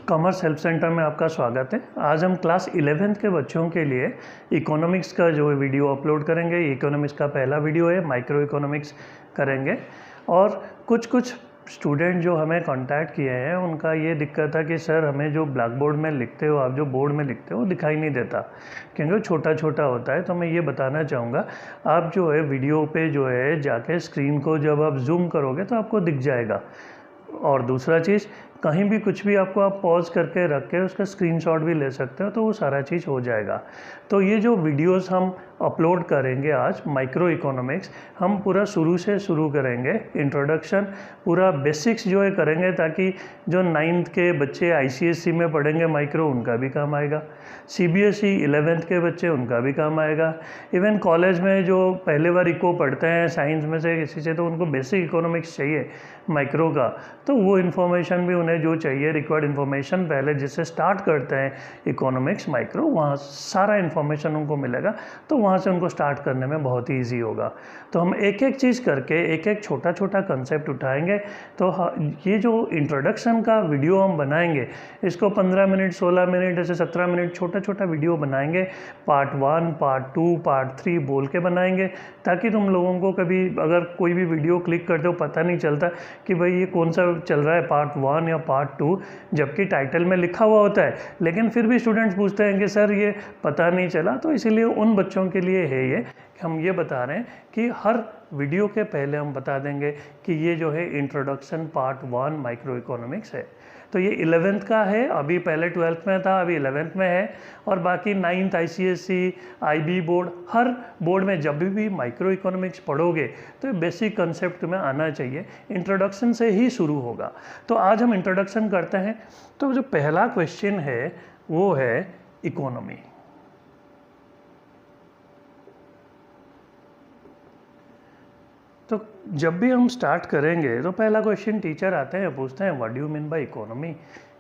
Commerce help centre में आपका स्वागत है। आज हम क्लास 11th के बच्चों के लिए इकोनॉमिक्स का जो वीडियो अपलोड करेंगे। इकोनॉमिक्स का पहला वीडियो है, माइक्रो इकोनॉमिक्स करेंगे। और कुछ स्टूडेंट जो हमें कांटेक्ट किए हैं उनका ये दिक्कत है कि सर हमें जो ब्लैक बोर्ड में लिखते हो, आप जो बोर्ड में लिखते हो वो दिखाई नहीं देता क्योंकि छोटा छोटा होता है। तो मैं ये बताना चाहूँगा, आप जो है वीडियो पे जो है जाके स्क्रीन को जब आप जूम करोगे तो आपको दिख जाएगा। और दूसरा चीज़, कहीं भी कुछ भी आपको आप पॉज करके रख के उसका स्क्रीनशॉट भी ले सकते हो तो वो सारा चीज़ हो जाएगा। तो ये जो वीडियोस हम अपलोड करेंगे आज माइक्रो इकोनॉमिक्स, हम पूरा शुरू से शुरू करेंगे। इंट्रोडक्शन पूरा बेसिक्स जो है करेंगे ताकि जो 9th के बच्चे ICSE में पढ़ेंगे माइक्रो, उनका भी काम आएगा। CBSE 11th के बच्चे, उनका भी काम आएगा। इवन कॉलेज में जो पहले बार इको पढ़ते हैं साइंस में से किसी से, तो उनको बेसिक इकोनॉमिक्स चाहिए माइक्रो का, तो वो इन्फॉर्मेशन भी उन्हें जो चाहिए, रिक्वायर्ड इन्फॉर्मेशन पहले जिससे स्टार्ट करते हैं इकोनॉमिक्स माइक्रो, वहाँ सारा इन्फॉर्मेशन उनको मिलेगा। तो वहाँ से उनको स्टार्ट करने में बहुत ही ईजी होगा। तो हम एक एक चीज़ करके एक एक छोटा छोटा कंसेप्ट उठाएंगे। तो ये जो इंट्रोडक्शन का वीडियो हम बनाएंगे, इसको 15 मिनट, 16 मिनट, ऐसे 17 मिनट छोटा छोटा वीडियो बनाएंगे। पार्ट 1, पार्ट 2, पार्ट 3 बोल के बनाएंगे, ताकि तुम लोगों को कभी अगर कोई भी वीडियो क्लिक करते हो पता नहीं चलता कि भाई ये कौन सा चल रहा है, पार्ट 1 या पार्ट 2, जबकि टाइटल में लिखा हुआ होता है। लेकिन फिर भी स्टूडेंट्स पूछते हैं कि सर ये पता नहीं चला। तो इसीलिए उन बच्चों के लिए है ये कि हम ये बता रहे हैं कि हर वीडियो के पहले हम बता देंगे कि ये जो है इंट्रोडक्शन पार्ट 1 माइक्रो इकोनॉमिक्स है। तो ये 11th का है, अभी पहले 12th में था, अभी 11th में है। और बाकी 9th ICSE, IB बोर्ड, हर बोर्ड में जब भी माइक्रो इकोनॉमिक्स पढ़ोगे तो बेसिक कंसेप्ट तुम्हें आना चाहिए। इंट्रोडक्शन से ही शुरू होगा। तो आज हम इंट्रोडक्शन करते हैं। तो जो पहला क्वेश्चन है वो है इकोनॉमी। तो जब भी हम स्टार्ट करेंगे तो पहला क्वेश्चन टीचर आते हैं, पूछते हैं what do you mean by economy,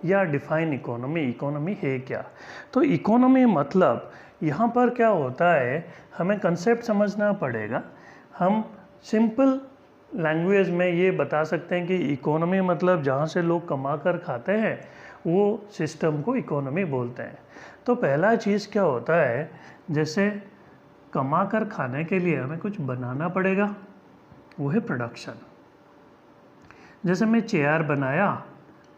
या डिफाइन इकोनॉमी, इकोनॉमी है क्या। तो इकोनॉमी मतलब यहाँ पर क्या होता है, हमें कंसेप्ट समझना पड़ेगा। हम सिंपल लैंग्वेज में ये बता सकते हैं कि इकोनॉमी मतलब जहाँ से लोग कमा कर खाते हैं वो सिस्टम को इकोनॉमी बोलते हैं। तो पहला चीज़ क्या होता है, जैसे कमा कर खाने के लिए हमें कुछ बनाना पड़ेगा, वो है प्रोडक्शन। जैसे मैं चेयर बनाया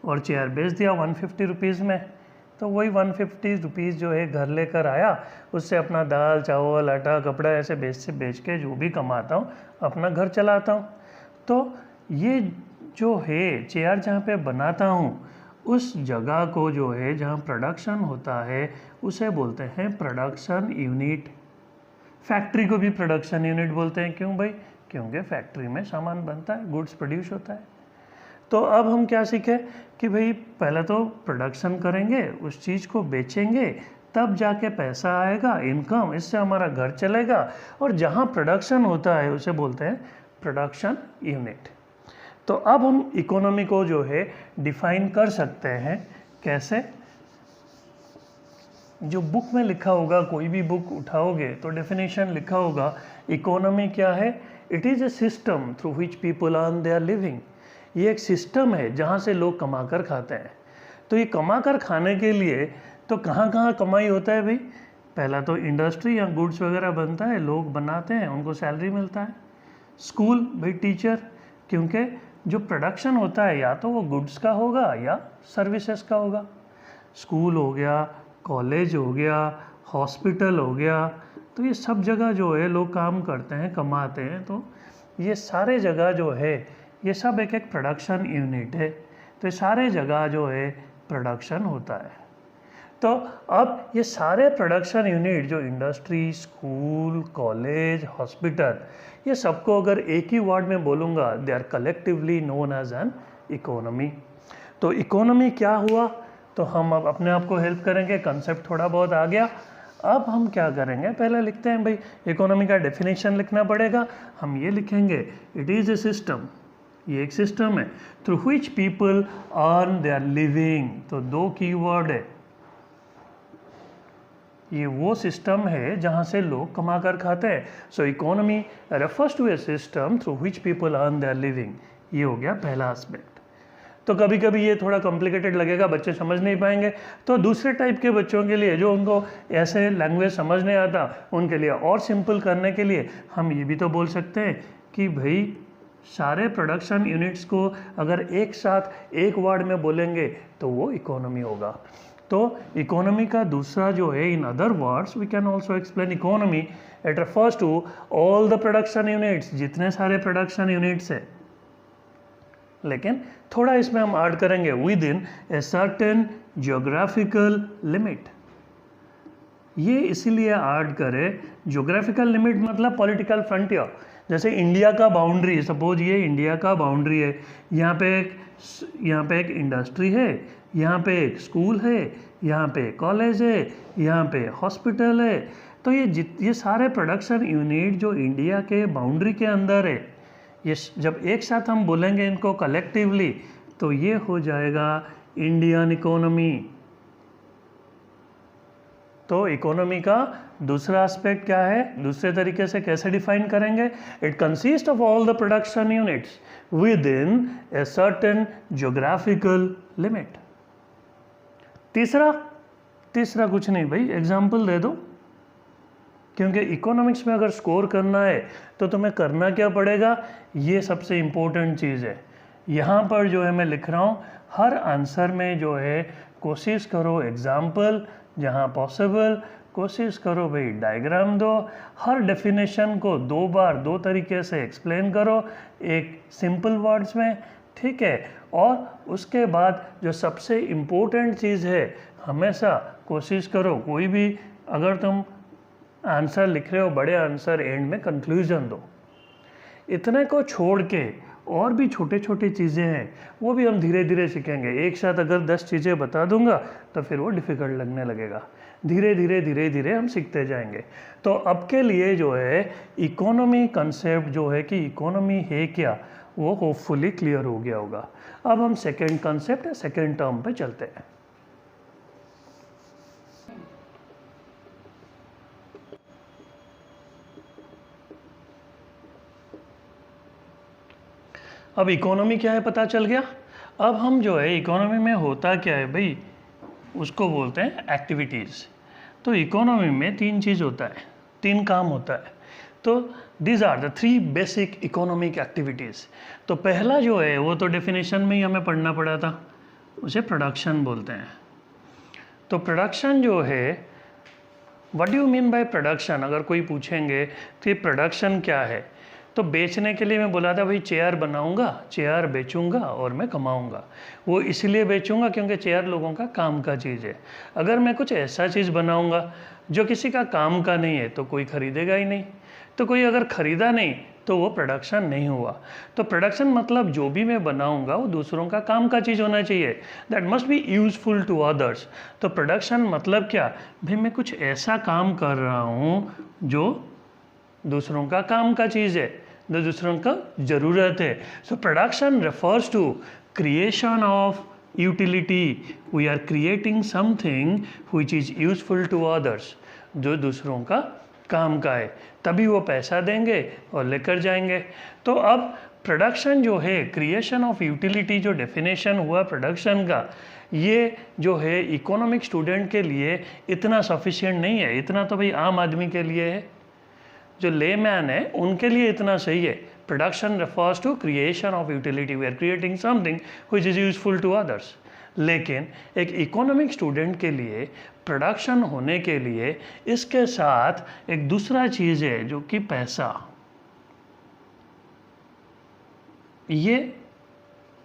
और चेयर बेच दिया 150 रुपीज़ में, तो वही 150 रुपीज़ जो है घर लेकर आया, उससे अपना दाल चावल आटा कपड़ा ऐसे बेच के जो भी कमाता हूँ अपना घर चलाता हूँ। तो ये जो है चेयर जहाँ पे बनाता हूँ उस जगह को जो है जहाँ प्रोडक्शन होता है उसे बोलते हैं प्रोडक्शन यूनिट। फैक्ट्री को भी प्रोडक्शन यूनिट बोलते हैं। क्यों भाई? क्योंकि फैक्ट्री में सामान बनता है, गुड्स प्रोड्यूस होता है। तो अब हम क्या सीखे कि भाई पहले तो प्रोडक्शन करेंगे, उस चीज़ को बेचेंगे, तब जाके पैसा आएगा, इनकम, इससे हमारा घर चलेगा। और जहाँ प्रोडक्शन होता है उसे बोलते हैं प्रोडक्शन यूनिट। तो अब हम इकोनॉमी को जो है डिफाइन कर सकते हैं। कैसे? जो बुक में लिखा होगा, कोई भी बुक उठाओगे तो डेफिनेशन लिखा होगा इकोनॉमी क्या है, it is a system through which people earn their living. ये एक सिस्टम है जहाँ से लोग कमा कर खाते हैं। तो ये कमा कर खाने के लिए तो कहाँ कहाँ कमाई होता है भाई? पहला तो इंडस्ट्री या गुड्स वगैरह बनता है, लोग बनाते हैं, उनको सैलरी मिलता है। स्कूल, भाई टीचर, क्योंकि जो प्रोडक्शन होता है या तो वो गुड्स का होगा या सर्विसेज का होगा। स्कूल हो गया, कॉलेज हो गया, हॉस्पिटल हो गया, तो ये सब जगह जो है लोग काम करते हैं, कमाते हैं। तो ये सारे जगह जो है ये सब एक एक प्रोडक्शन यूनिट है। तो ये सारे जगह जो है प्रोडक्शन होता है। तो अब ये सारे प्रोडक्शन यूनिट जो इंडस्ट्री, स्कूल, कॉलेज, हॉस्पिटल, ये सबको अगर एक ही वर्ड में बोलूँगा, they are collectively known as an economy. तो इकोनॉमी क्या हुआ? तो हम अब अपने आप को हेल्प करेंगे, कंसेप्ट थोड़ा बहुत आ गया। अब हम क्या करेंगे, पहले लिखते हैं भाई इकोनॉमी का डेफिनेशन लिखना पड़ेगा। हम ये लिखेंगे इट इज़ ए सिस्टम, ये एक सिस्टम है, through which people earn their living. तो 2 कीवर्ड है, ये वो सिस्टम है जहाँ से लोग कमा कर खाते हैं। So economy refers to a system through which people earn their living. ये हो गया पहला एस्पेक्ट। तो कभी कभी ये थोड़ा कॉम्प्लिकेटेड लगेगा, बच्चे समझ नहीं पाएंगे। तो दूसरे टाइप के बच्चों के लिए जो उनको ऐसे लैंग्वेज समझ नहीं आता, उनके लिए और सिंपल करने के लिए हम ये भी तो बोल सकते हैं कि भाई सारे प्रोडक्शन यूनिट्स को अगर एक साथ एक वर्ड में बोलेंगे तो वो इकोनॉमी होगा। तो इकोनॉमी का दूसरा जो है, in other words we can also explain economy, it refers to all the production units, जितने सारे प्रोडक्शन यूनिट्स है। लेकिन थोड़ा इसमें हम ऐड करेंगे, with in a certain geographical limit. ये इसीलिए ऐड करें, जियोग्राफिकल लिमिट मतलब पॉलिटिकल फ्रंटियर। जैसे इंडिया का बाउंड्री, सपोज ये इंडिया का बाउंड्री है, यहाँ पे एक इंडस्ट्री है, यहाँ पे एक स्कूल है, यहाँ पे कॉलेज है, यहाँ पे हॉस्पिटल है। तो ये सारे प्रोडक्शन यूनिट जो इंडिया के बाउंड्री के अंदर है, ये जब एक साथ हम बोलेंगे इनको कलेक्टिवली तो ये हो जाएगा इंडियन इकोनॉमी। तो इकोनॉमी का दूसरा एस्पेक्ट क्या है, दूसरे तरीके से कैसे डिफाइन करेंगे? It consist of all the production units with in a certain geographical limit. तीसरा कुछ नहीं भाई, एग्जाम्पल दे दो, क्योंकि इकोनॉमिक्स में अगर स्कोर करना है तो तुम्हें करना क्या पड़ेगा, ये सबसे इम्पोर्टेंट चीज़ है। यहाँ पर जो है मैं लिख रहा हूँ, हर आंसर में जो है कोशिश करो एग्जाम्पल, जहाँ पॉसिबल कोशिश करो भाई डायग्राम दो, हर डेफिनेशन को 2 बार 2 तरीके से एक्सप्लेन करो, एक सिंपल वर्ड्स में, ठीक है। और उसके बाद जो सबसे इम्पोर्टेंट चीज़ है, हमेशा कोशिश करो कोई भी अगर तुम आंसर लिख रहे हो, बड़े आंसर एंड में कंक्लूजन दो। इतने को छोड़ के और भी छोटे छोटे चीज़ें हैं, वो भी हम धीरे धीरे सीखेंगे। एक साथ अगर 10 चीज़ें बता दूंगा तो फिर वो डिफ़िकल्ट लगने लगेगा। धीरे धीरे हम सीखते जाएंगे। तो अब के लिए जो है इकोनॉमी कंसेप्ट जो है कि इकोनॉमी है क्या, वो होपफुली क्लियर हो गया होगा। अब हम सेकेंड कंसेप्ट या सेकेंड टर्म पे चलते हैं। अब इकोनॉमी क्या है पता चल गया। अब हम जो है इकोनॉमी में होता क्या है भाई, उसको बोलते हैं एक्टिविटीज़। तो इकोनॉमी में 3 चीज़ होता है, 3 काम होता है। तो these are the 3 basic economic activities. तो पहला जो है वो तो डेफिनेशन में ही हमें पढ़ना पड़ा था, उसे प्रोडक्शन बोलते हैं। तो प्रोडक्शन जो है, what do you mean by production, अगर कोई पूछेंगे कि प्रोडक्शन क्या है, तो बेचने के लिए मैं बोला था भाई चेयर बनाऊंगा, चेयर बेचूंगा और मैं कमाऊंगा। वो इसलिए बेचूंगा क्योंकि चेयर लोगों का काम का चीज़ है। अगर मैं कुछ ऐसा चीज़ बनाऊंगा जो किसी का काम का नहीं है तो कोई ख़रीदेगा ही नहीं। तो कोई अगर ख़रीदा नहीं तो वो प्रोडक्शन नहीं हुआ। तो प्रोडक्शन मतलब जो भी मैं बनाऊंगा वो दूसरों का काम का चीज़ होना चाहिए, that must be useful to others. तो प्रोडक्शन मतलब क्या भाई, मैं कुछ ऐसा काम कर रहा हूँ जो दूसरों का काम का चीज़ है, जो दूसरों का ज़रूरत है। So production refers to creation of utility. We are creating something which is useful to others, जो दूसरों का काम का है, तभी वो पैसा देंगे और लेकर जाएंगे। तो अब प्रोडक्शन जो है, क्रिएशन ऑफ यूटिलिटी जो डेफिनेशन हुआ प्रोडक्शन का, ये जो है इकोनॉमिक स्टूडेंट के लिए इतना सफिशिएंट नहीं है। इतना तो भाई आम आदमी के लिए है, जो लेमैन है उनके लिए इतना सही है। Production refers to creation of utility, we are creating something which is useful to others. लेकिन एक इकोनॉमिक स्टूडेंट के लिए प्रोडक्शन होने के लिए इसके साथ एक दूसरा चीज़ है जो कि पैसा। ये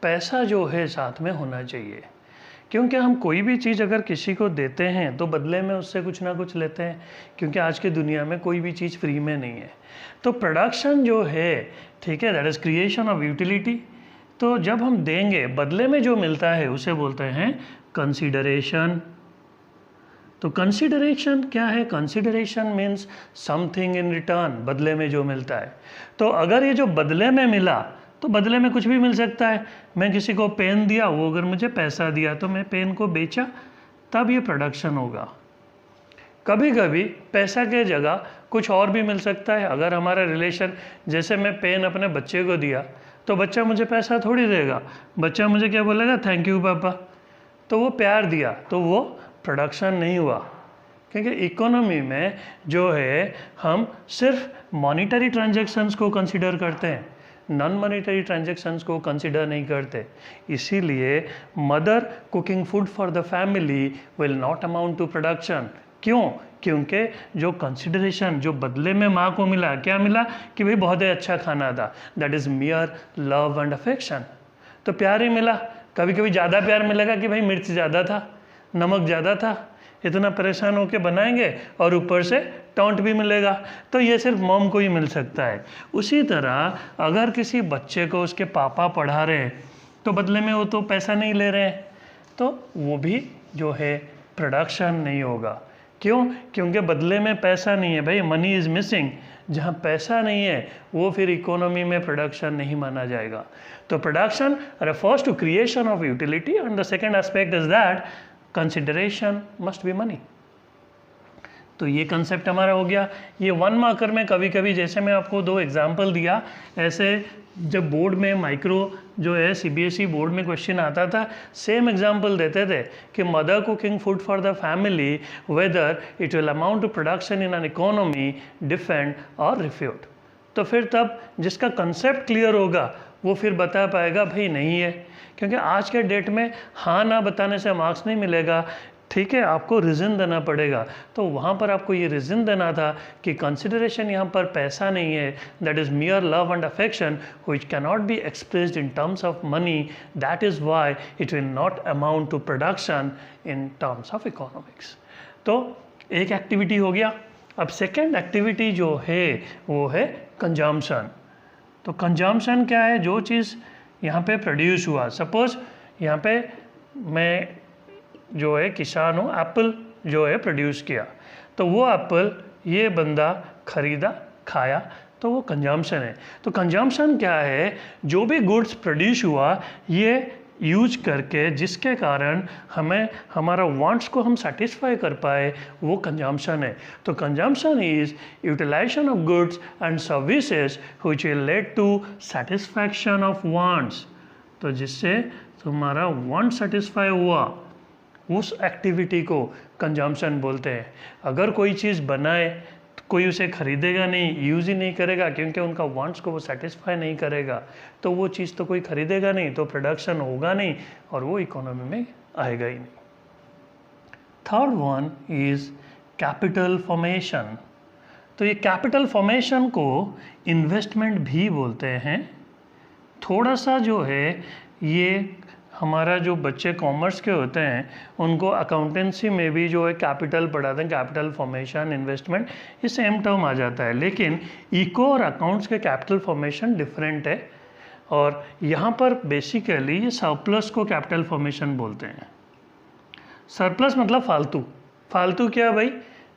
पैसा जो है साथ में होना चाहिए, क्योंकि हम कोई भी चीज़ अगर किसी को देते हैं तो बदले में उससे कुछ ना कुछ लेते हैं, क्योंकि आज की दुनिया में कोई भी चीज़ फ्री में नहीं है। तो प्रोडक्शन जो है, ठीक है, that is creation of utility. तो जब हम देंगे बदले में जो मिलता है उसे बोलते हैं कंसीडरेशन। तो कंसीडरेशन क्या है? Consideration means something in return, बदले में जो मिलता है। तो अगर ये जो बदले में मिला, तो बदले में कुछ भी मिल सकता है। मैं किसी को पेन दिया, वो अगर मुझे पैसा दिया तो मैं पेन को बेचा, तब ये प्रोडक्शन होगा। कभी कभी पैसा के जगह कुछ और भी मिल सकता है। अगर हमारा रिलेशन, जैसे मैं पेन अपने बच्चे को दिया, तो बच्चा मुझे पैसा थोड़ी देगा, बच्चा मुझे क्या बोलेगा, थैंक यू पापा। तो वो प्यार दिया, तो वो प्रोडक्शन नहीं हुआ। क्योंकि इकोनॉमी में जो है हम सिर्फ मॉनिटरी ट्रांजैक्शंस को कंसिडर करते हैं, नॉन मॉनिटरी ट्रांजैक्शंस को कंसिडर नहीं करते। इसीलिए mother cooking food for the family will not amount to production. क्यों? क्योंकि जो कंसिडरेशन जो बदले में माँ को मिला, क्या मिला कि भाई बहुत ही अच्छा खाना था, that is mere love and affection. तो प्यार ही मिला। कभी कभी ज़्यादा प्यार मिलेगा कि भाई मिर्च ज़्यादा था, नमक ज़्यादा था, इतना परेशान होकर बनाएंगे, और ऊपर से टॉन्ट भी मिलेगा। तो ये सिर्फ मॉम को ही मिल सकता है। उसी तरह अगर किसी बच्चे को उसके पापा पढ़ा रहे हैं तो बदले में वो तो पैसा नहीं ले रहे हैं, तो वो भी जो है प्रोडक्शन नहीं होगा। क्यों? क्योंकि बदले में पैसा नहीं है भाई, मनी इज़ मिसिंग। जहाँ पैसा नहीं है वो फिर इकोनॉमी में प्रोडक्शन नहीं माना जाएगा। तो production refers to creation of utility and the second aspect is that consideration must be money. तो ये कंसेप्ट हमारा हो गया। ये 1 मार्कर में कभी कभी, जैसे मैं आपको 2 एग्जाम्पल दिया, ऐसे जब बोर्ड में माइक्रो जो है सीबीएसई बोर्ड में क्वेश्चन आता था, सेम एग्जाम्पल देते थे कि mother cooking food for the family whether it will amount to production in an economy, defend और रिफ्यूट। तो फिर तब जिसका कंसेप्ट क्लियर होगा वो फिर बता पाएगा भाई नहीं है। क्योंकि आज के डेट में हाँ ना बताने से मार्क्स नहीं मिलेगा, ठीक है, आपको रीज़न देना पड़ेगा। तो वहाँ पर आपको ये रीज़न देना था कि कंसिडरेशन यहाँ पर पैसा नहीं है, that is mere love and affection which can not be expressed in terms of money, that is why it will not amount to production in terms of economics. तो एक एक्टिविटी हो गया। अब सेकेंड एक्टिविटी जो है वो है consumption. तो कंजम्पशन क्या है? जो चीज़ यहाँ पे प्रोड्यूस हुआ, सपोज यहाँ पे मैं जो है किसान हूँ, एप्पल जो है प्रोड्यूस किया, तो वो एप्पल ये बंदा खरीदा, खाया, तो वो कंजम्पशन है। तो कंजम्पशन क्या है? जो भी गुड्स प्रोड्यूस हुआ ये यूज करके जिसके कारण हमें हमारा वांट्स को हम सेटिस्फाई कर पाए, वो कंजम्पशन है। तो consumption is utilization of goods and services which will lead to satisfaction of wants. तो जिससे तुम्हारा वांट सेटिस्फाई हुआ, उस एक्टिविटी को कंजम्पशन बोलते हैं। अगर कोई चीज़ बनाए तो कोई उसे खरीदेगा नहीं, यूज़ ही नहीं करेगा, क्योंकि उनका वांट्स को वो सेटिस्फाई नहीं करेगा, तो वो चीज़ तो कोई खरीदेगा नहीं, तो प्रोडक्शन होगा नहीं और वो इकोनॉमी में आएगा ही नहीं। Third one is capital formation. तो ये कैपिटल फॉर्मेशन को इन्वेस्टमेंट भी बोलते हैं। थोड़ा सा जो है ये हमारा जो बच्चे कॉमर्स के होते हैं उनको अकाउंटेंसी में भी जो है कैपिटल पढ़ाते हैं, कैपिटल फॉर्मेशन, इन्वेस्टमेंट, ये सेम टर्म आ जाता है। लेकिन इको और अकाउंट्स के कैपिटल फॉर्मेशन डिफरेंट है, और यहाँ पर बेसिकली ये सरप्लस को कैपिटल फॉर्मेशन बोलते हैं। सरप्लस मतलब फालतू। फालतू क्या भाई?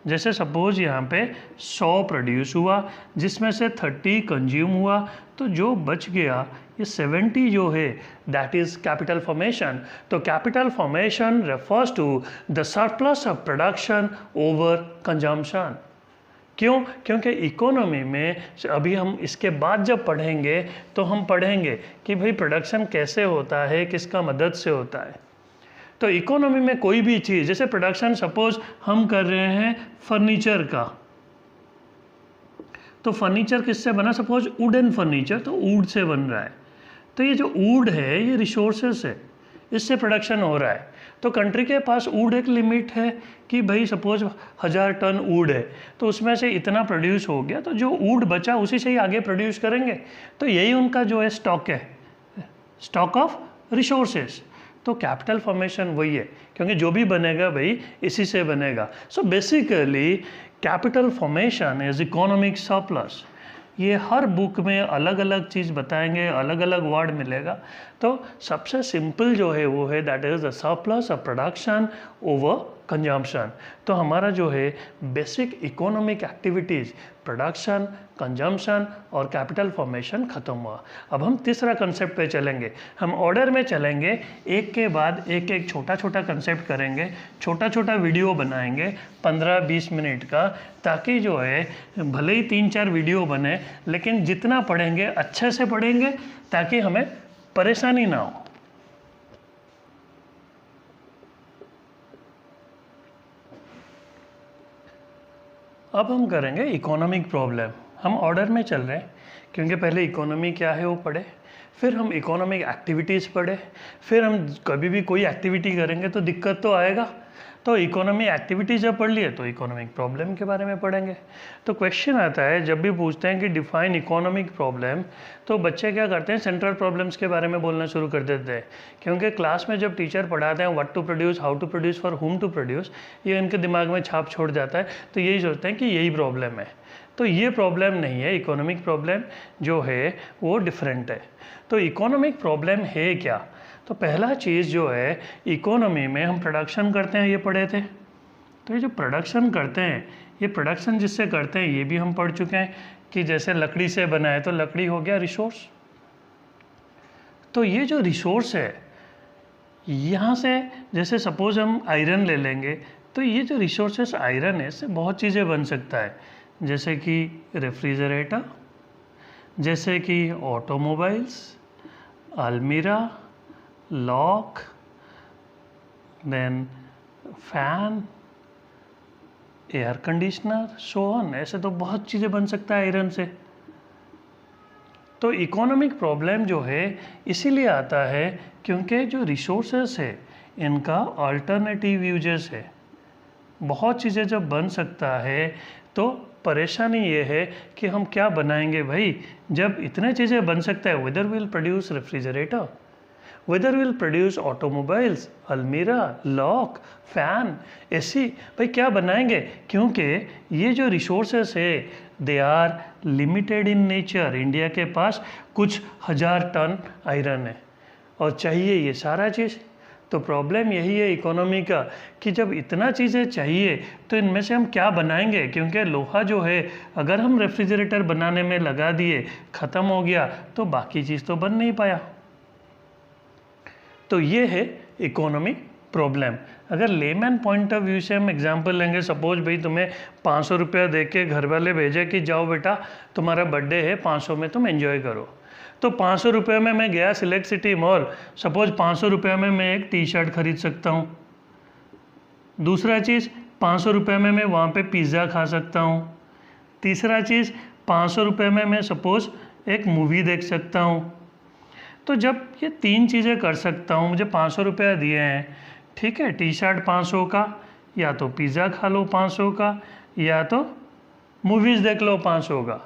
जैसे सपोज यहाँ पे 100 प्रोड्यूस हुआ, जिसमें से 30 कंज्यूम हुआ, तो जो बच गया ये 70 जो है दैट इज़ कैपिटल फॉर्मेशन। तो capital formation refers to the surplus of production over consumption. क्यों? क्योंकि इकोनॉमी में अभी हम इसके बाद जब पढ़ेंगे तो हम पढ़ेंगे कि भाई प्रोडक्शन कैसे होता है, किसका मदद से होता है। तो इकोनॉमी में कोई भी चीज़, जैसे प्रोडक्शन सपोज हम कर रहे हैं फर्नीचर का, तो फर्नीचर किससे बना? सपोज वुडन फर्नीचर, तो वुड से बन रहा है। तो ये जो वुड है ये रिसोर्सेस है, इससे प्रोडक्शन हो रहा है। तो कंट्री के पास वुड एक लिमिट है कि भाई सपोज 1000 टन वुड है, तो उसमें से इतना प्रोड्यूस हो गया, तो जो वुड बचा उसी से ही आगे प्रोड्यूस करेंगे। तो यही उनका जो है स्टॉक है, स्टॉक ऑफ रिसोर्सेस। तो कैपिटल फॉर्मेशन वही है, क्योंकि जो भी बनेगा भाई इसी से बनेगा। So basically capital formation is economic surplus. ये हर बुक में अलग अलग चीज़ बताएंगे, अलग अलग वर्ड मिलेगा। तो सबसे सिंपल जो है वो है that is the surplus of production over consumption. तो हमारा जो है basic economic activities production, consumption और कैपिटल फॉर्मेशन ख़त्म हुआ। अब हम तीसरा कंसेप्ट पे चलेंगे। हम ऑर्डर में चलेंगे, एक के बाद एक एक छोटा छोटा कंसेप्ट करेंगे, छोटा छोटा वीडियो बनाएंगे 15-20 मिनट का, ताकि जो है भले ही 3-4 वीडियो बने, लेकिन जितना पढ़ेंगे अच्छे से पढ़ेंगे ताकि हमें परेशानी ना हो। अब हम करेंगे इकोनॉमिक प्रॉब्लम। हम ऑर्डर में चल रहे हैं क्योंकि पहले इकोनॉमी क्या है वो पढ़े, फिर हम इकोनॉमिक एक्टिविटीज़ पढ़े, फिर हम कभी भी कोई एक्टिविटी करेंगे तो दिक्कत तो आएगा। तो इकोनॉमी एक्टिविटी जब पढ़ लिए तो इकोनॉमिक प्रॉब्लम के बारे में पढ़ेंगे। तो क्वेश्चन आता है जब भी पूछते हैं कि डिफाइन इकोनॉमिक प्रॉब्लम, तो बच्चे क्या करते हैं सेंट्रल प्रॉब्लम्स के बारे में बोलना शुरू कर देते हैं, क्योंकि क्लास में जब टीचर पढ़ाते हैं what to produce, how to produce, for whom to produce, ये इनके दिमाग में छाप छोड़ जाता है। तो यही सोचते हैं कि यही प्रॉब्लम है। तो ये प्रॉब्लम नहीं है, इकोनॉमिक प्रॉब्लम जो है वो डिफरेंट है। तो इकोनॉमिक प्रॉब्लम है क्या? तो पहला चीज़ जो है, इकोनॉमी में हम प्रोडक्शन करते हैं, ये पढ़े थे। तो ये जो प्रोडक्शन करते हैं, ये प्रोडक्शन जिससे करते हैं ये भी हम पढ़ चुके हैं कि जैसे लकड़ी से बना है तो लकड़ी हो गया रिसोर्स। तो ये जो रिसोर्स है, यहाँ से जैसे सपोज हम आयरन ले लेंगे, तो ये जो रिसोर्सेस आयरन है इससे बहुत चीज़ें बन सकता है, जैसे कि रेफ्रिजरेटर, जैसे कि ऑटोमोबाइल्स, अलमीरा, lock, then fan, air conditioner, so on. ऐसे तो बहुत चीज़ें बन सकता है आयरन से। तो इकोनॉमिक प्रॉब्लम जो है इसीलिए आता है क्योंकि जो रिसोर्सेस है इनका अल्टरनेटिव यूजेस है। बहुत चीज़ें जब बन सकता है तो परेशानी ये है कि हम क्या बनाएंगे भाई। जब इतने चीज़ें बन सकता है, whether will produce refrigerator, whether will produce automobiles, अलमीरा, लॉक, फैन, एसी, भाई क्या बनाएंगे? क्योंकि ये जो रिसोर्सेस है they are limited in nature. India के पास कुछ 1000 टन आयरन है और चाहिए ये सारा चीज़। तो प्रॉब्लम यही है इकोनॉमी का कि जब इतना चीज़ें चाहिए तो इनमें से हम क्या बनाएंगे? क्योंकि लोहा जो है अगर हम रेफ्रिजरेटर बनाने में लगा दिए, ख़त्म हो गया, तो बाकी चीज़ तो बन नहीं पाया। तो ये है इकोनॉमिक प्रॉब्लम। अगर लेमैन पॉइंट ऑफ व्यू से हम एग्जांपल लेंगे, सपोज भाई तुम्हें 500 रुपया दे के घर वाले भेजे कि जाओ बेटा तुम्हारा बर्थडे है, 500 में तुम एंजॉय करो। तो 500 रुपये में मैं गया सिलेक्ट सिटी मॉल, सपोज 500 रुपये में मैं एक टी शर्ट खरीद सकता हूँ। दूसरा चीज़ 500 रुपये में मैं वहाँ पे पिज़्ज़ा खा सकता हूँ। तीसरा चीज़ 500 रुपये में मैं सपोज एक मूवी देख सकता हूँ। तो जब ये 3 चीज़ें कर सकता हूँ, मुझे 500 रुपया दिए हैं, ठीक है, टी शर्ट 500 का, या तो पिज़्ज़ा खा लो 500 का, या तो मूवीज़ देख लो 500 का।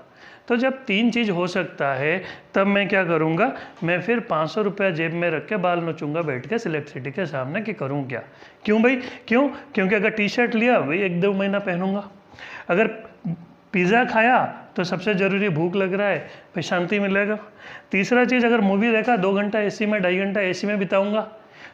तो जब 3 चीज़ हो सकता है तब मैं क्या करूँगा, मैं फिर 500 रुपया जेब में रख के बाल नोचूंगा बैठ के सिलेक्ट सिटी के सामने कि करूँ क्या। क्यों भाई? क्योंकि अगर टी शर्ट लिया भाई 1-2 महीना पहनूंगा, अगर पिज़्ज़ा खाया तो सबसे ज़रूरी भूख लग रहा है भाई, शांति मिलेगा। तीसरा चीज़ अगर मूवी देखा 2 घंटा एसी में, 2.5 घंटा एसी में बिताऊंगा,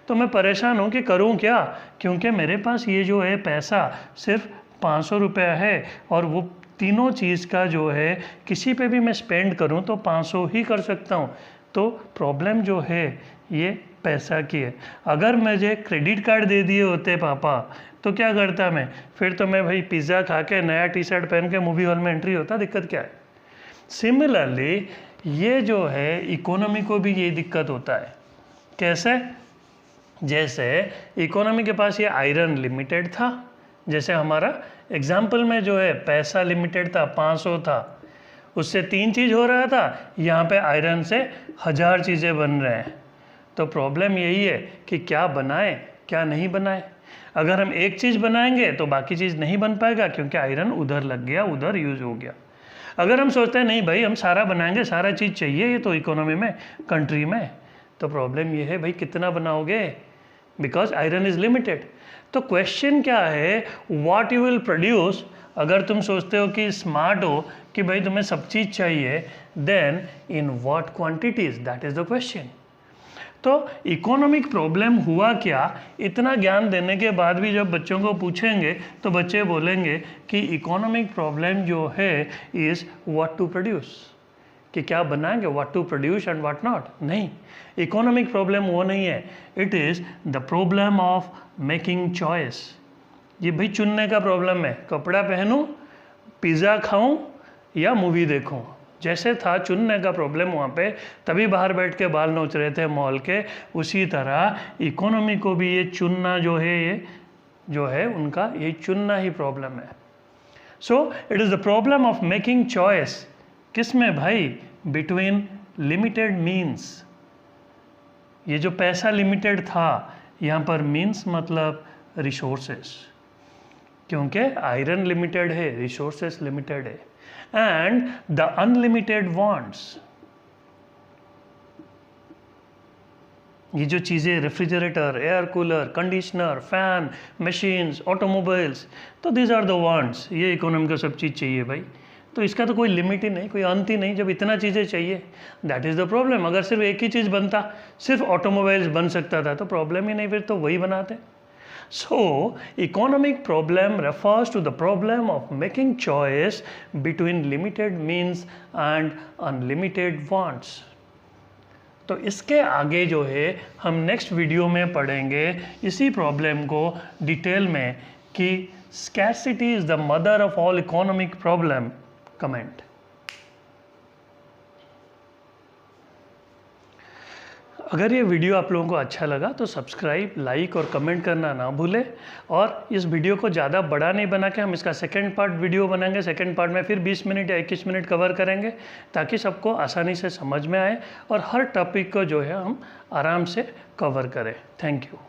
तो मैं परेशान हूँ कि करूँ क्या, क्योंकि मेरे पास ये जो है पैसा सिर्फ 500 रुपया है और वो तीनों चीज़ का जो है किसी पे भी मैं स्पेंड करूँ तो 500 ही कर सकता हूँ। तो प्रॉब्लम जो है ये पैसा की है। अगर मुझे क्रेडिट कार्ड दे दिए होते पापा तो क्या करता मैं, फिर तो मैं भाई पिज़्ज़ा खा के नया टी शर्ट पहन के मूवी हॉल में एंट्री होता, दिक्कत क्या है। सिमिलरली ये जो है इकोनॉमी को भी ये दिक्कत होता है। कैसे? जैसे इकोनॉमी के पास ये आयरन लिमिटेड था, जैसे हमारा एग्जाम्पल में जो है पैसा लिमिटेड था, 500 था, उससे 3 चीज़ हो रहा था, यहाँ पे आयरन से 1000 चीज़ें बन रहे हैं। तो प्रॉब्लम यही है कि क्या बनाए क्या नहीं बनाए। अगर हम एक चीज़ बनाएंगे तो बाकी चीज़ नहीं बन पाएगा क्योंकि आयरन उधर लग गया, उधर यूज़ हो गया। अगर हम सोचते हैं नहीं भाई हम सारा बनाएंगे, सारा चीज़ चाहिए ये तो इकोनॉमी में, कंट्री में, तो प्रॉब्लम ये है भाई कितना बनाओगे, बिकॉज आयरन इज़ लिमिटेड। तो क्वेश्चन क्या है, व्हाट यू विल प्रोड्यूस। अगर तुम सोचते हो कि स्मार्ट हो कि भाई तुम्हें सब चीज़ चाहिए, then in what quantities, that is the question. तो इकोनॉमिक प्रॉब्लम हुआ क्या, इतना ज्ञान देने के बाद भी जब बच्चों को पूछेंगे तो बच्चे बोलेंगे कि इकोनॉमिक प्रॉब्लम जो है इज़ व्हाट टू प्रोड्यूस, कि क्या बनाएंगे, what to produce and what not. नहीं, इकोनॉमिक प्रॉब्लम वो नहीं है, it is the problem of making choice. ये भाई चुनने का प्रॉब्लम है, कपड़ा पहनूं, पिज़्ज़ा खाऊं या मूवी देखूं। जैसे था चुनने का प्रॉब्लम वहाँ पे, तभी बाहर बैठ के बाल नोच रहे थे मॉल के, उसी तरह इकोनॉमी को भी ये चुनना जो है, ये जो है उनका ये चुनना ही प्रॉब्लम है। So it is the problem of making choice, किस में भाई, बिटवीन लिमिटेड मीन्स। ये जो पैसा लिमिटेड था, यहाँ पर मीन्स मतलब रिसोर्सेस, क्योंकि आयरन लिमिटेड है, रिसोर्सेस लिमिटेड है, एंड द अनलिमिटेड वांट्स। ये जो चीज़ें refrigerator, air cooler, conditioner, fan, machines, automobiles, तो दीज आर द वांट्स। ये इकोनॉमी को सब चीज़ चाहिए भाई, तो इसका तो कोई लिमिट ही नहीं, कोई अंत ही नहीं, जब इतना चीज़ें चाहिए। That is the problem. अगर सिर्फ एक ही चीज़ बनता, सिर्फ ऑटोमोबाइल्स बन सकता था, तो प्रॉब्लम ही नहीं, फिर तो वही बनाते। So, economic problem refers to the problem of making choice between limited means and unlimited wants. तो इसके आगे जो है हम नेक्स्ट वीडियो में पढ़ेंगे इसी प्रॉब्लम को डिटेल में, कि scarcity is the mother of all economic problem. Comment. अगर ये वीडियो आप लोगों को अच्छा लगा तो सब्सक्राइब, लाइक और कमेंट करना ना भूलें। और इस वीडियो को ज़्यादा बड़ा नहीं बना के हम इसका सेकंड पार्ट वीडियो बनाएंगे। सेकंड पार्ट में फिर 20 मिनट या 21 मिनट कवर करेंगे, ताकि सबको आसानी से समझ में आए और हर टॉपिक को जो है हम आराम से कवर करें। Thank you.